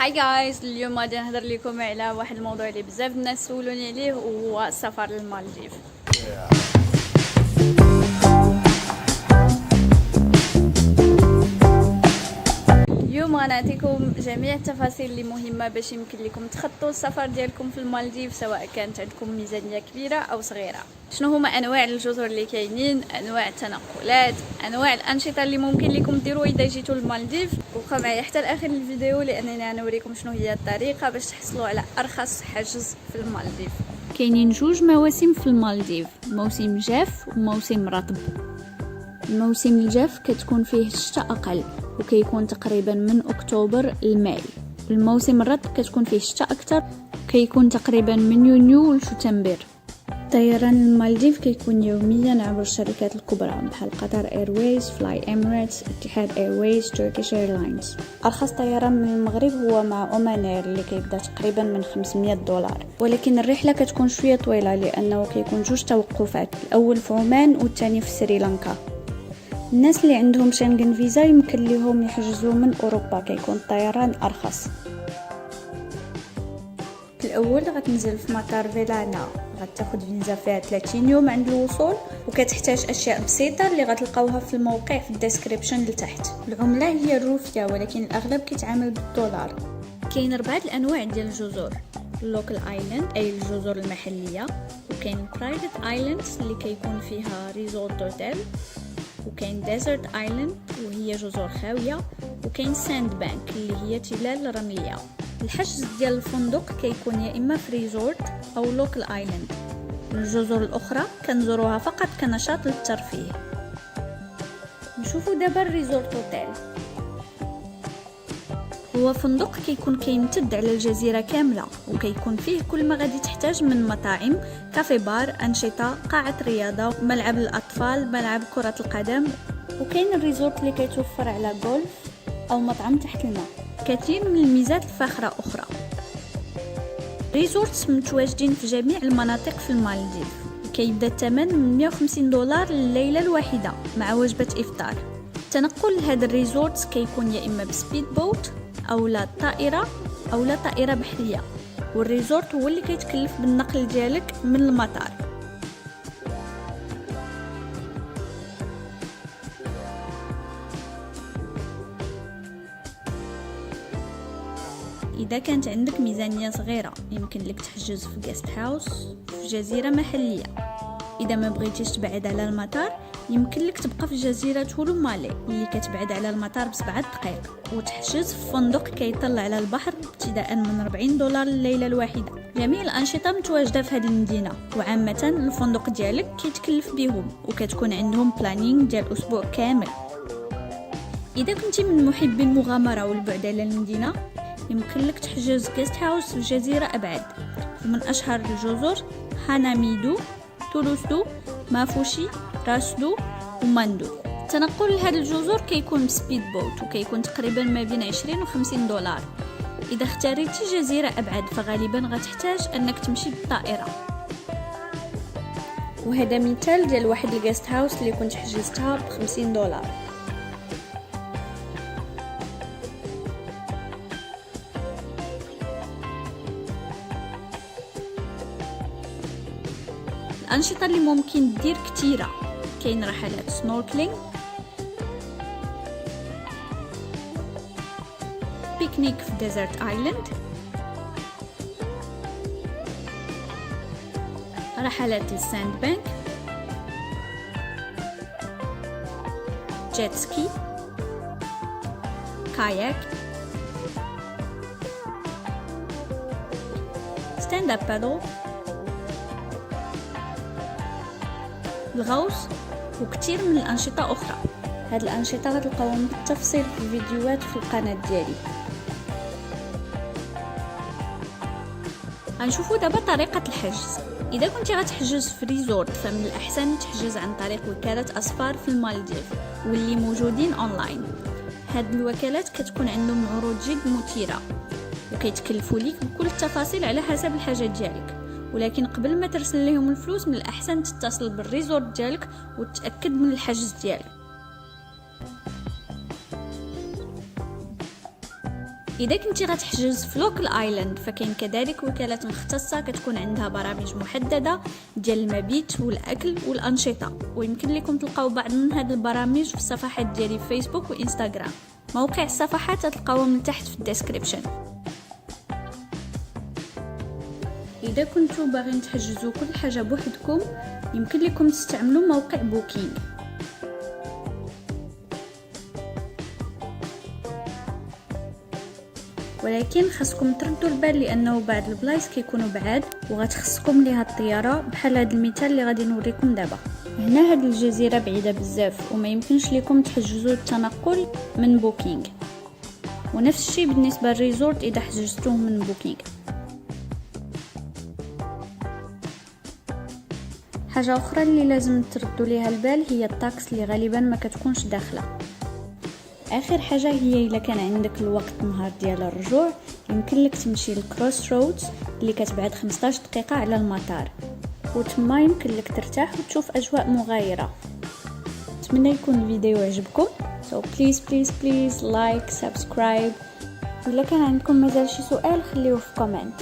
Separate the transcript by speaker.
Speaker 1: هاي جايز، اليوم غادي نهضر لكم على واحد الموضوع اللي بزاف الناس سولوني عليه، وهو السفر للمالديف. اليوم غنعطيكم جميع التفاصيل اللي مهمه باش يمكن لكم تخطوا السفر ديالكم في المالديف، سواء كانت عندكم ميزانيه كبيره او صغيره. شنو هما انواع الجزر اللي كاينين، انواع التنقلات، انواع الانشطه اللي ممكن لكم ديروا اذا جيتوا للمالديف. بقاو معايا حتى لاخر الفيديو لانني غنوريكم شنو هي الطريقه باش تحصلوا على ارخص حجز في المالديف. كاينين جوج مواسم في المالديف، موسم جاف وموسم رطب. الموسم الجاف كتكون فيه الشتاء اقل وكيكون تقريبا من اكتوبر لماي. الموسم الرطب كتكون فيه الشتاء اكثر، كيكون تقريبا من يونيو لشتنبر. طيران المالديف كيكون يوميا عبر الشركات الكبرى بحال قطر ايرويز، فلاي اميريتس، اتحاد ايرويز، تركيش ايرلاينز. ارخص طيران من المغرب هو مع اومان اير اللي كيبدا تقريبا من $500، ولكن الرحله كتكون شويه طويله لانه كيكون جوج توقفات، الاول في عمان والثاني في سريلانكا. الناس اللي عندهم شنغن فيزا يمكن لهم يحجزوا من اوروبا، كيكون الطيران ارخص. الاول غتنزل في مطار فيلانا، غتاخد فيزا فيها 30 يوم عند الوصول، وكتحتاج اشياء بسيطه اللي غتلقاوها في الموقع في الديسكريبشن لتحت. العمله هي الروفيا، ولكن الاغلب كيتعامل بالدولار. كاين 4 الانواع ديال الجزر: اللوكال ايلاند اي الجزر المحليه، وكاين برايفت ايلاندز اللي كيكون فيها ريزورت اوتيل، وكاين ديزرت ايلاند وهي جزر خاويه، وكاين ساند بانك اللي هي تلال رمليه. الحجز ديال الفندق كيكون يا اما في ريزورت او لوكال ايلاند. الجزر الاخرى كنزوروها فقط كنشاط للترفيه. نشوفوا دابا الريزورت اوتيل. هو فندق كيكون كيمتد على الجزيره كامله، وكيكون فيه كل ما غادي تحتاج من مطاعم، كافي بار، انشطه، قاعه رياضه، ملعب للاطفال، ملعب كره القدم. وكاين الريزورت اللي كيتوفر على غولف او مطعم تحت الماء. كثير من الميزات الفاخره اخرى. ريزورتس متواجدين في جميع المناطق في المالديف، كيبدا الثمن من $150 لليله الواحده مع وجبه افطار. التنقل لهذا الريزورتس كيكون يا اما بسبيد بوت او لا طائره او لا طائره بحريه، والريزورت هو اللي كيتكلف بالنقل ديالك من المطار. إذا كانت عندك ميزانية صغيرة يمكن لك تحجز في جيست هاوس في جزيرة محلية. إذا ما بغيتيش تبعد على المطار يمكن لك تبقى في جزيرة هولومالي اللي كتبعد على المطار ب7 دقائق، وتحجز في فندق كيطلع على البحر ابتداء من $40 لليلة الواحدة. جميع الأنشطة متواجدة في هذه المدينة، وعامة الفندق ديالك كيتكلف بهم، وكتكون عندهم بلانينغ ديال أسبوع كامل. إذا كنتي من محبي المغامرة والبعد على المدينة يمكن لك تحجز جيست هاوس في جزيرة أبعد، ومن أشهر الجزر هاناميدو، تولوسدو، مافوشي، راسدو وماندو. التنقل لهذه الجزر كيكون بسبيد بوت، وكيكون تقريبا ما بين $20 و $50. إذا اختاريتي جزيرة أبعد فغالبا غتحتاج أنك تمشي بالطائرة. وهذا مثال ديال واحد الجيست هاوس اللي كنت حجزتها ب$50. الأنشطة اللي ممكن دير كتيرة، كاين رحلات سنوركلينج، بيكنيك في ديزرت ايلاند، رحلات الساند بانك، جيت سكي، كاياك، ستاند اب بادل، الغوص، وكثير من الأنشطة أخرى. هاد الأنشطة غتلقاوهم بالتفصيل في الفيديوهات في القناة ديالي. غنشوفوا دابا طريقة الحجز. إذا كنتي غتحجز في ريزورت فمن الأحسن تحجز عن طريق وكالة أسفار في المالديف واللي موجودين أونلاين. هاد الوكالات كتكون عندهم عروض جد مثيرة، وكيتكلفوا ليك بكل التفاصيل على حسب الحاجة ديالك. ولكن قبل ما ترسل لهم الفلوس من الأحسن تتصل بالريزورت ديالك وتتأكد من الحجز ديالك. اذا كنتي غتحجز في لوكال ايلاند فكاين كذلك وكالات مختصه كتكون عندها برامج محدده ديال المبيت والاكل والانشطه، ويمكن لكم تلقاو بعض من هذه البرامج في الصفحات ديالي في فيسبوك وانستغرام. موقع الصفحات تلقاوهم من تحت في الديسكريبشن. اذا كنتو باغيين تحجزوا كل حاجه بوحدكم يمكن لكم تستعملوا موقع بوكينغ. ولكن خاصكم تردوا البال لانه بعض البلايص كيكونوا بعاد وغتخصكم ليها الطياره، بحال هذا المثال اللي غادي نوريكم دابا. هنا هاد الجزيره بعيده بزاف وما يمكنش لكم تحجزوا التنقل من بوكينغ، ونفس الشيء بالنسبه للريزورت اذا حجزتوه من بوكينغ. حاجه اخرى اللي لازم تردوا ليها البال هي الطاكس اللي غالبا ما كتكونش داخله. اخر حاجه هي الا كان عندك الوقت نهار ديال الرجوع يمكن لك تمشي للكروس رودز اللي كتبعد 15 دقيقه على المطار، وتما يمكن لك ترتاح وتشوف اجواء مغايره. نتمنى يكون الفيديو عجبكم، so please like subscribe. وإلا كان عندكم مازال شي سؤال خليوه في كومنت.